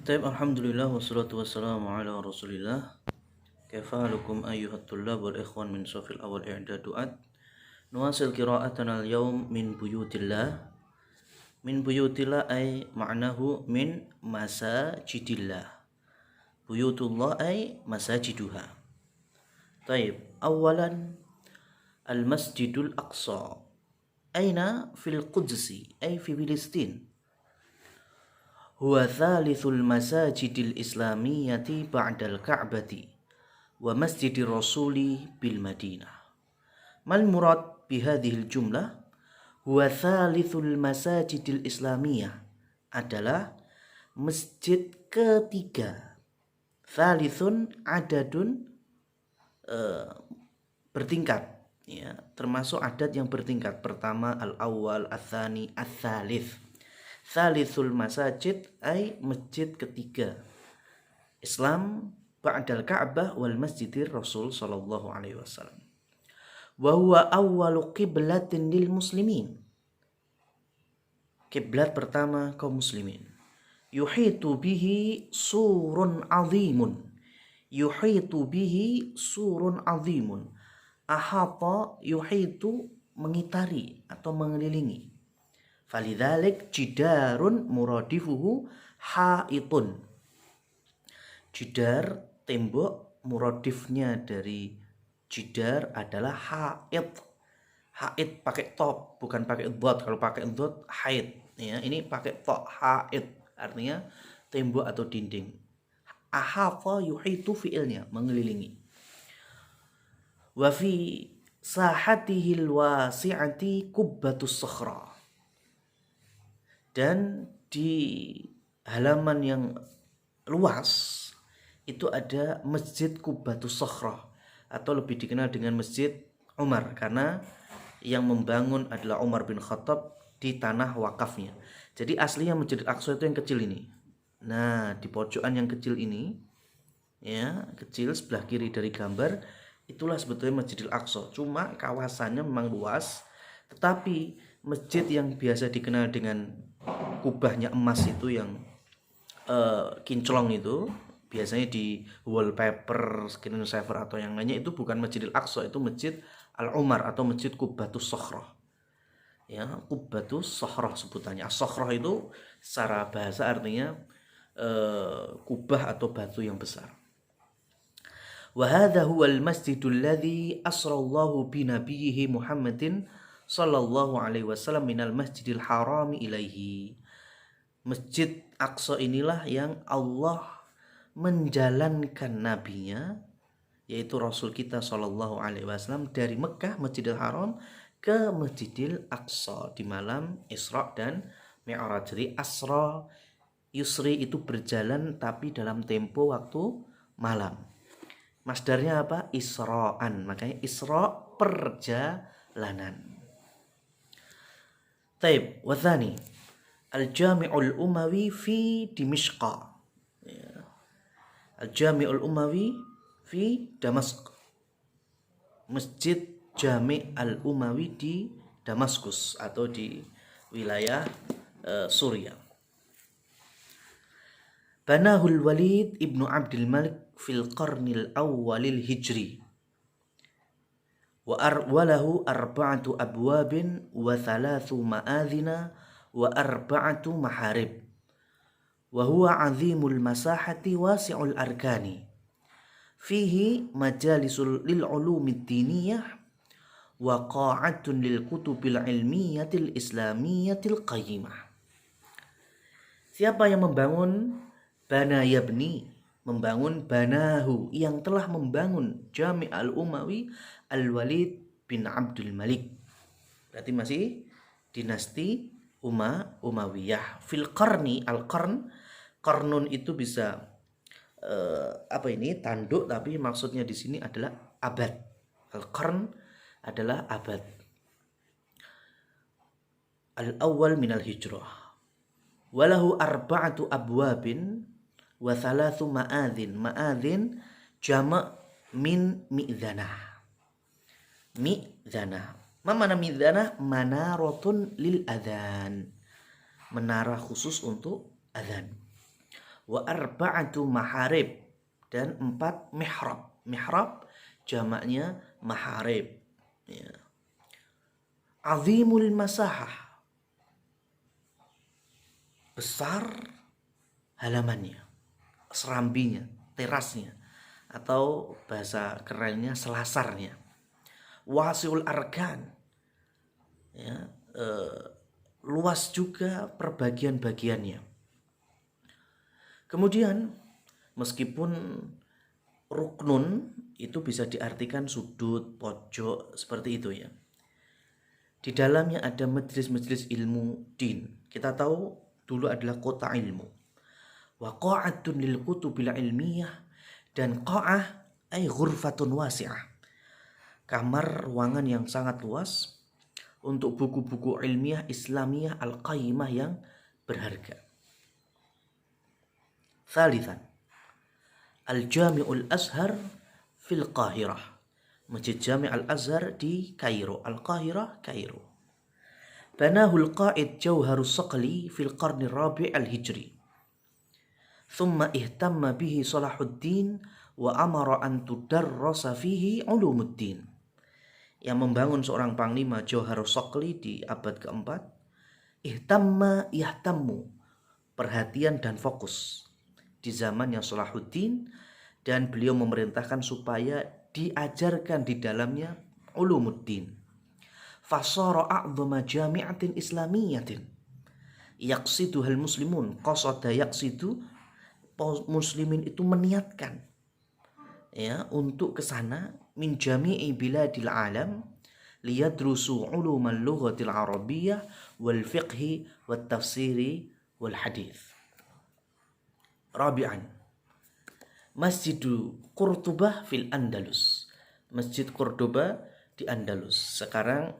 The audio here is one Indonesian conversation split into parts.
Taib alhamdulillah wassalatu wassalamu ala rasulillah. Kaifalukum ayyuhat tullab wal ikhwan min safil awal i'dadu'at. Nuwasil qira'atana al-yawm min buyutillah. Min buyutillah ay ma'nahu min masajidillah. Buyutullah ay masajiduha. Taib, awalan al-masjidul aqsa. Aina fil Qudsi ay fi Filistin. Huwa thalithul masajidil islamiyyati ba'dal ka'bati wa masjidir rasuli bil Madinah. Mal murad bihadhil jumlah? Huwa thalithul masajidil islamiyyah adalah masjid ketiga. Thalithun adadun bertingkat, ya, termasuk adat yang bertingkat. Pertama al-awwal, al-thani, al-thalith. Thalithul masajid ay masjid ketiga Islam ba'dal Ka'bah wal masjidir Rasul sallallahu alaihi wasallam. Wa huwa awwalu qiblatin lil muslimin. Kiblat pertama kaum muslimin. Yuhitu bihi surun azimun. Yuhitu bihi surun azimun. Ahata yuhitu mengitari atau mengelilingi. Falidzalik jidarun muradifuhu haitun. Jidar, tembok, muradifnya dari jidar adalah hait. Hait pakai top, bukan pakai dhad. Kalau pakai dhad hait, ya. Ini pakai to, hait, artinya tembok atau dinding. Ahafa yuhitu fi'ilnya, mengelilingi. Wa fi sahatihil wasi'ati kubbatus sakhra. Dan di halaman yang luas itu ada Masjid Kubbatus Sakhrah, atau lebih dikenal dengan Masjid Umar, karena yang membangun adalah Umar bin Khattab di tanah wakafnya. Jadi aslinya Masjid Al-Aqsa itu yang kecil ini. Nah, di pojokan yang kecil ini, ya, kecil sebelah kiri dari gambar, itulah sebetulnya Masjidil Aqsa. Cuma kawasannya memang luas, tetapi masjid yang biasa dikenal dengan kubahnya emas itu, yang kinclong itu, biasanya di wallpaper, screensaver atau yang lainnya, itu bukan Masjidil Aqsa, itu Masjid Al-Umar atau Masjid Kubbatus Sakhrah. Ya, Kubbatus Sakhrah sebutannya. As-Sakhrah itu secara bahasa artinya kubah atau batu yang besar. Wa hadha huwal masjidul ladzi asrallahu bi nabiyhi Muhammadin sallallahu alaihi wasallam minal masjidil harami ilaihi. Masjid Aqsa inilah yang Allah menjalankan nabinya, yaitu Rasul kita sallallahu alaihi wasallam, dari Mekah Masjidil Haram ke Masjidil Aqsa di malam Isra dan Mi'raj. Jadi asra, yusri itu berjalan tapi dalam tempo waktu malam. Masdarnya apa? Isra'an. Makanya Isra, perjalanan. Taib, wathani Al-Jami'ul Umawi fi Dimishqa. Ya. Al-Jami'ul Umawi fi Damasq. Masjid Jami' Al-Umawi di Damaskus atau di wilayah Suriah. Banahul Walid ibnu Abdul Malik fil qarnil awwalil hijri. Walahu arba'atu abwabin wa thalathu ma'adhina wa arba'atu maharib. Wa huwa 'azimul masahati wasi'ul arkani. Fihi majalisul lil ulumid diniyah wa qa'atun lil kutubil ilmiyatil islamiyatil qayyimah. Siapa yang membangun bana yabni, membangun banahu, yang telah membangun Jami' al-Umawi, Al-Walid bin Abdul Malik. Berarti masih dinasti Umayyah. Fil qarni, al-qarn, qarnun itu bisa tanduk, tapi maksudnya di sini adalah abad. Al-qarn adalah abad. Al-awwal minal hijrah. Walahu arba'atu abwabin wa thalathu ma'adhin. Ma'adhin jama' min mi'dhanah. Mi'dhanah. Mana mi'dhanah? Manarotun lil adhan. Menara khusus untuk adhan. Wa arba'atu maharib, dan 4 mihrab. Mihrab jamaknya maharib. Ya. Azimul masahah, besar halamannya, serambinya, terasnya, atau bahasa kerennya selasarnya. Wasiul arkan, ya, luas juga perbagian-bagiannya. Kemudian meskipun ruknun itu bisa diartikan sudut, pojok, seperti itu ya. Di dalamnya ada majelis-majelis ilmu din. Kita tahu dulu adalah kota ilmu. Wa qa'atun lil kutubil ilmiyah, dan qa'ah ay ghurfatun wasi'ah, kamar ruangan yang sangat luas untuk buku-buku ilmiah Islamiyah al-qayyimah yang berharga. Thalithan, Al-Jami'ul Azhar fil Qahirah, Masjid Jami' Al-Azhar di Kairo, Al-Qahirah, Kairo. Banahul qa'id Jauharus Saqli fil qarni rabi' al-Hijri. Thumma ihtamma bihi Salahuddin wa amara an tudarrasa fihi ulumuddin. Yang membangun seorang panglima Jauharus Saqli di abad keempat. Ihtamma yahtammu, perhatian dan fokus, di zamannya Salahuddin, dan beliau memerintahkan supaya diajarkan di dalamnya ulumuddin. Fasara a'dhama jami'atin islamiyatin yaqsiduhal muslimun, qasada yaqsidu, muslimin itu meniatkan ya untuk ke sana, min jami'i biladil alam liyadrusu ulumal lughatil arabiyyah wal fiqhi wat tafsiri wal hadith. Rabi'an, Masjidu Qurtubah fil Andalus, Masjid Cordoba di Andalus, sekarang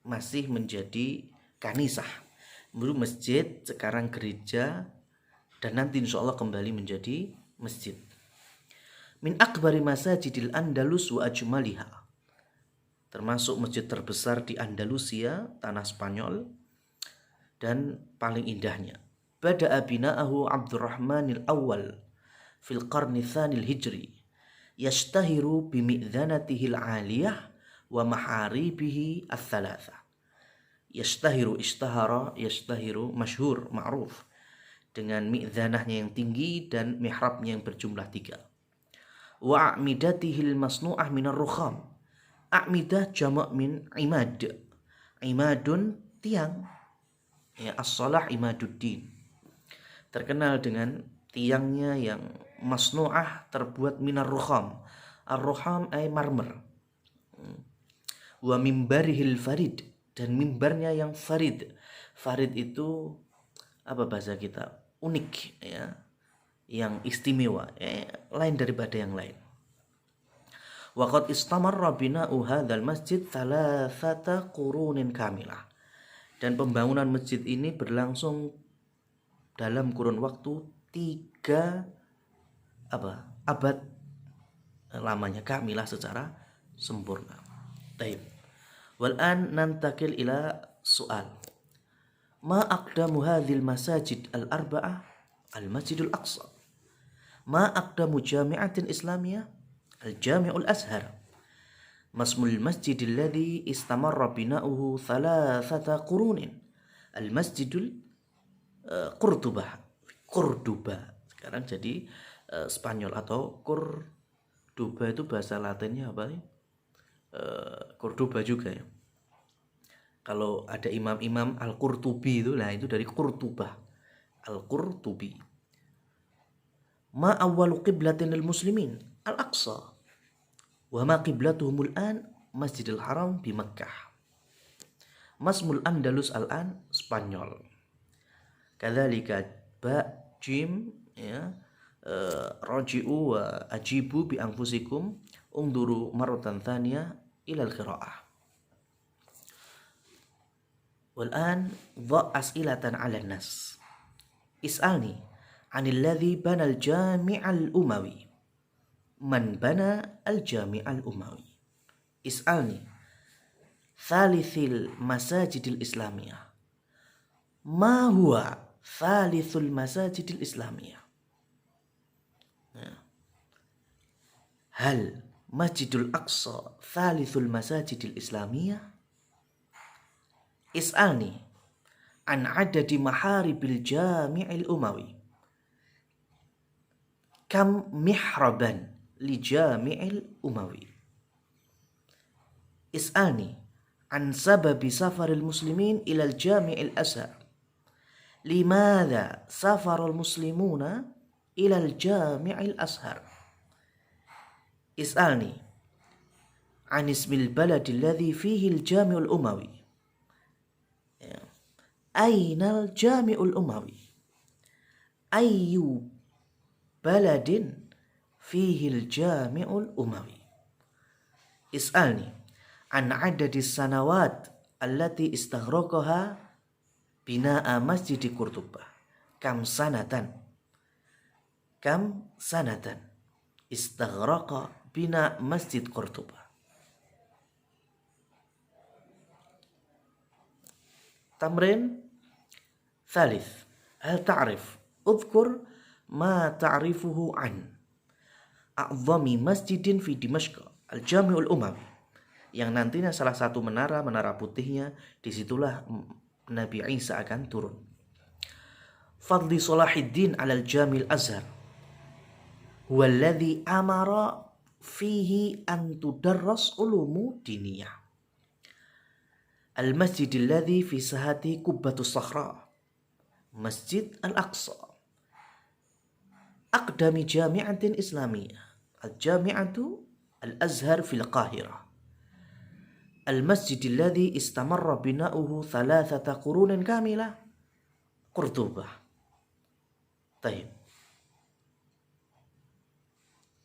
masih menjadi kanisah. Dulu masjid, sekarang gereja, dan nanti insya Allah kembali menjadi masjid. Min akbari masajidil Andalus wa ajmaliha, termasuk masjid terbesar di Andalusia, tanah Spanyol, dan paling indahnya. Bada'a bina'ahu Abdurrahmanil Awal fil qarni tsanil hijri, yashtahiru bimi'dhanatihil aliyah wa maharibihi ats-tsalatsa. Yashtahiru, ishtahara, yashtahiru, masyhur, ma'ruf, dengan mi'dhanahnya yang tinggi dan mihrabnya yang berjumlah 3. Wa a'midatihil masnu'ah minar rukham. A'midah jamak min imad. Imadun tiang. Ya, as-salah imaduddin. Terkenal dengan tiangnya yang masnu'ah, terbuat minar rukham. Ar-rukham ay marmer. Wa mimbarihil farid, dan mimbarnya yang farid. Farid itu apa bahasa kita? Unik ya, yang istimewa, lain daripada yang lain. Wa qad istamarra bina'u hadzal masjid thalathata qurunin kamilah, dan pembangunan masjid ini berlangsung dalam kurun waktu 3 abad lamanya, kamilah secara sempurna. Baik. Wal an nantakil ila soal. Ma aqdamu hadhil masajid al-arba'ah? Al-Masjidul Aqsa. Ma aqdamu jami'atin islamiyah? Al-Jami'ul Azhar. Masmul masjidil ladzi istamarra bina'uhu thalathata qurunin. Al-Masjidul Qurtubah. Cordoba. Sekarang jadi Spanyol, atau Cordoba itu bahasa Latinnya apa sih? Cordoba juga ya. Kalau ada imam-imam Al-Qurtubi itu, nah itu dari Qurtubah. Al-Qurtubi. Ma awwalu qiblatin lil muslimin? Al-Aqsa. Wa ma qiblatuhumul an? Masjidil Haram di Makkah. Masmul Andalus al-an? Spanyol. Kadzalika ba jim ya, raji'u wa ajibu bi anfusikum unduru marratan tsaniyah ila al-qira'ah. Wal an dha as'ilatan 'ala an-nas. Is'alni 'anil ladzi bana al-jami' al-umawi. Man bana al-jami' al-umawi? Is'alni thalithil masajidil islamiyah. Ma huwa thalithul masajidil islamiyah? hal Masjidul Aqsa thalithul masajidil islamiyah? Is'alni an adadi maharibil jami'il umawi. Kam mihraban li jami'il umawi. Is'alni an sababi safaril muslimin ilal jami'il azhar. Limadha safarul muslimuna ilal jami'il azhar. Is'alni an ismil baladi alladhi fihi al-jami'ul umawi. Ainal jami'ul umawi? Ayyu baladin fihi al-jami'ul umawi? Is'alni an adadis sanawat allati istaghraqaha bina'a masjid Qurtubah. Kam sanatan istaghraqa bina masjid Qurtubah. Tamrin thalith, hal ta'rif udhkur ma ta'rifuhu an a'zami masjidin fi Dimashq al-Jami'ul Umawi, yang nantinya salah satu menara putihnya disitulah Nabi Isa akan turun. Fadli Salahuddin alal Jamil Azhar huwa alladhi amara fihi an tudarras ulumu diniyah. Al-masjid alladhi fi sahati Qubbatus Sakhra, Masjid Al-Aqsa, aqdami jami'atin islamiyah, al-jami'atu al-Azhar fil Qahirah. Al-masjid alladhi istamarra bina'uhu 3 qurunin kamilah, Qurtubah. Baik.